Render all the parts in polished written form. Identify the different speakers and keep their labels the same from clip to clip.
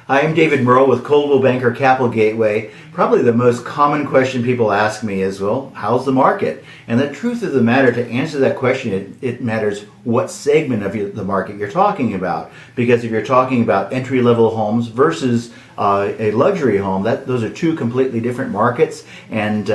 Speaker 1: Hi, I'm David Muerle with Coldwell Banker Capital Gateway. Probably the most common question people ask me is, well, how's the market? And the truth of the matter, to answer that question, it matters what segment of the market you're talking about. Because if you're talking about entry-level homes versus a luxury home, those are two completely different markets, and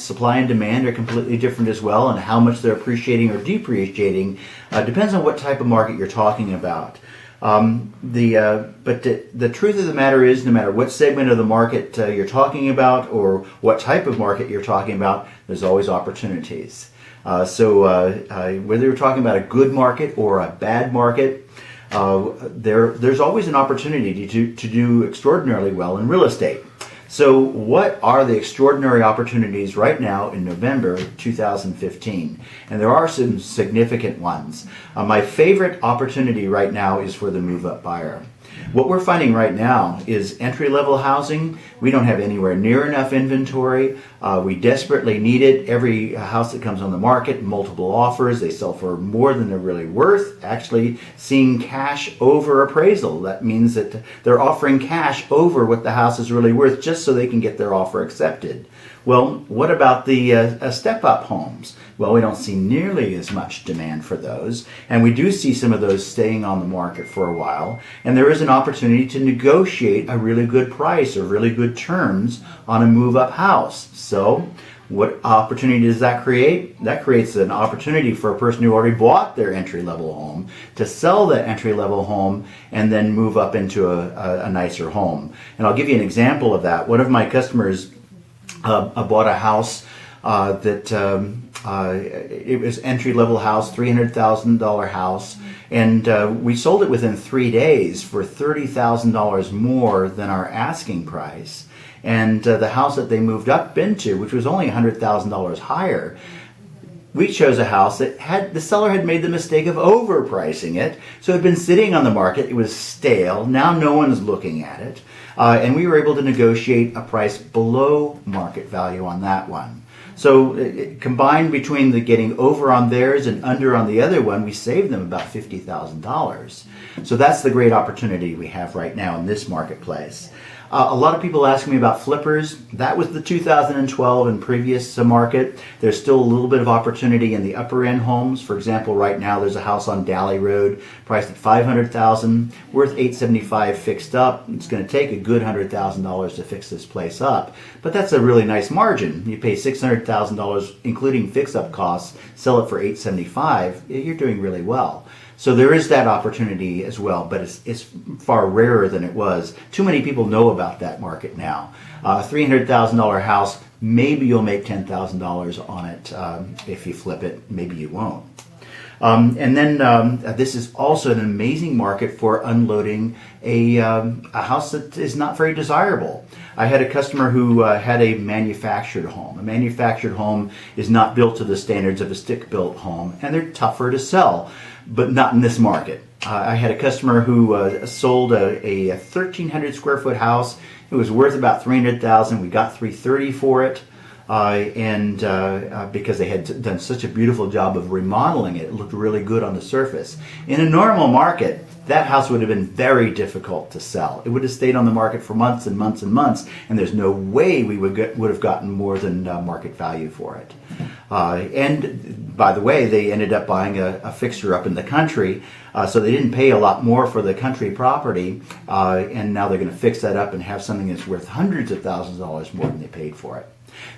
Speaker 1: supply and demand are completely different as well, and how much they're appreciating or depreciating depends on what type of market you're talking about. But the truth of the matter is, no matter what segment of the market you're talking about or what type of market you're talking about, there's always opportunities. Whether you're talking about a good market or a bad market, there's always an opportunity to do extraordinarily well in real estate. So what are the extraordinary opportunities right now in November 2015? And there are some significant ones. My favorite opportunity right now is for the move-up buyer. What we're finding right now is entry-level housing. We don't have anywhere near enough inventory. We desperately need it. Every house that comes on the market, multiple offers, they sell for more than they're really worth. Actually, seeing cash over appraisal. That means that they're offering cash over what the house is really worth just so they can get their offer accepted. Well, what about the step-up homes? Well, we don't see nearly as much demand for those, and we do see some of those staying on the market for a while, and there is an opportunity to negotiate a really good price or really good terms on a move-up house. So, what opportunity does that create? That creates an opportunity for a person who already bought their entry-level home to sell that entry-level home and then move up into a nicer home. And I'll give you an example of that. One of my customers bought a house it was entry-level house, $300,000 house, and we sold it within 3 days for $30,000 more than our asking price. And the house that they moved up into, which was only $100,000 higher, we chose a house that the seller had made the mistake of overpricing it. So it had been sitting on the market. It was stale. Now no one is looking at it. And we were able to negotiate a price below market value on that one. So combined between the getting over on theirs and under on the other one, we saved them about $50,000. So that's the great opportunity we have right now in this marketplace. A lot of people ask me about flippers. That was the 2012 and previous market. There's still a little bit of opportunity in the upper end homes. For example, right now there's a house on Dally Road priced at $500,000, worth $875 fixed up. It's going to take a good $100,000 to fix this place up, but that's a really nice margin. You pay $600,000 including fix-up costs, sell it for $875. You're doing really well. So there is that opportunity as well, but it's far rarer than it was. Too many people know about that market now. A $300,000 house, maybe you'll make $10,000 on it if you flip it. Maybe you won't. This is also an amazing market for unloading a house that is not very desirable. I had a customer who had a manufactured home. A manufactured home is not built to the standards of a stick-built home, and they're tougher to sell, but not in this market. I had a customer who sold a 1,300 square foot house. It was worth about $300,000. We got $330,000 for it. Because they had done such a beautiful job of remodeling it, it looked really good on the surface. In a normal market, that house would have been very difficult to sell. It would have stayed on the market for months and months and months, and there's no way we would have gotten more than market value for it. And by the way, they ended up buying a fixture up in the country, so they didn't pay a lot more for the country property, and now they're going to fix that up and have something that's worth hundreds of thousands of dollars more than they paid for it.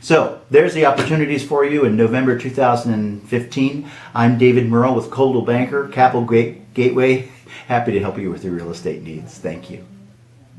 Speaker 1: So there's the opportunities for you in November 2015. I'm David Muerle with Coldwell Banker Capital Gateway. Happy to help you with your real estate needs. Thank you.